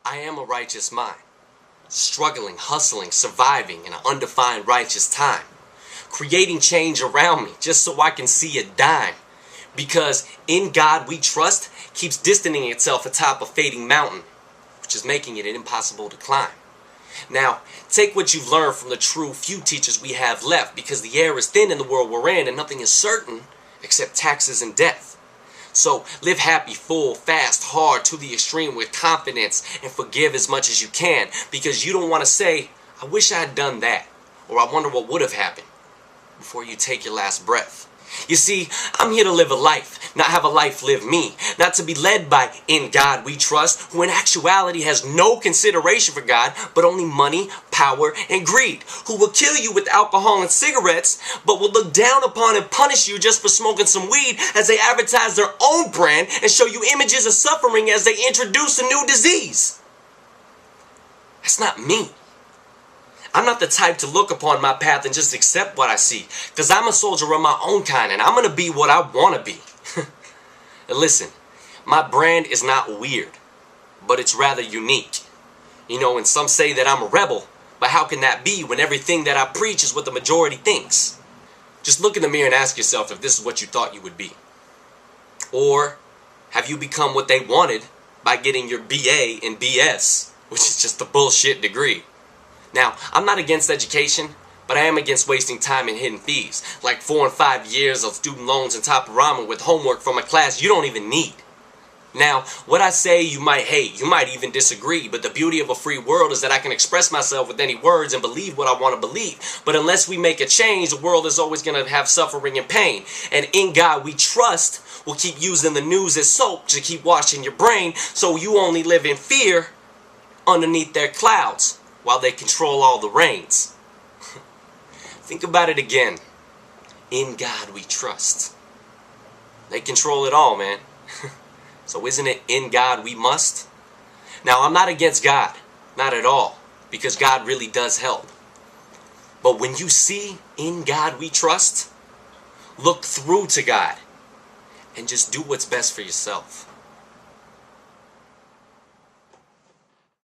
I am a righteous mind, struggling, hustling, surviving in an undefined righteous time, creating change around me just so I can see a dime. Because in God we trust keeps distancing itself atop a fading mountain, which is making it impossible to climb. Now, take what you've learned from the true few teachers we have left, because the air is thin in the world we're in and nothing is certain except taxes and death. So live happy, full, fast, hard, to the extreme with confidence, and forgive as much as you can, because you don't want to say, I wish I had done that, or I wonder what would have happened, before you take your last breath. You see, I'm here to live a life, not have a life live me. Not to be led by in God we trust, who in actuality has no consideration for God, but only money, power, and greed. Who will kill you with alcohol and cigarettes, but will look down upon and punish you just for smoking some weed as they advertise their own brand and show you images of suffering as they introduce a new disease. That's not me. I'm not the type to look upon my path and just accept what I see, because I'm a soldier of my own kind and I'm going to be what I want to be. And listen, my brand is not weird, but it's rather unique. You know, and some say that I'm a rebel, but how can that be when everything that I preach is what the majority thinks? Just look in the mirror and ask yourself if this is what you thought you would be. Or have you become what they wanted by getting your BA in BS, which is just a bullshit degree? Now, I'm not against education, but I am against wasting time in hidden fees, like 4 and 5 years of student loans and top ramen with homework from a class you don't even need. Now, what I say you might hate, you might even disagree, but the beauty of a free world is that I can express myself with any words and believe what I want to believe. But unless we make a change, the world is always going to have suffering and pain. And in God we trust will keep using the news as soap to keep washing your brain, so you only live in fear underneath their clouds, while they control all the reins. Think about it again. In God we trust. They control it all, man. So isn't it in God we must? Now, I'm not against God. Not at all. Because God really does help. But when you see in God we trust, look through to God and just do what's best for yourself.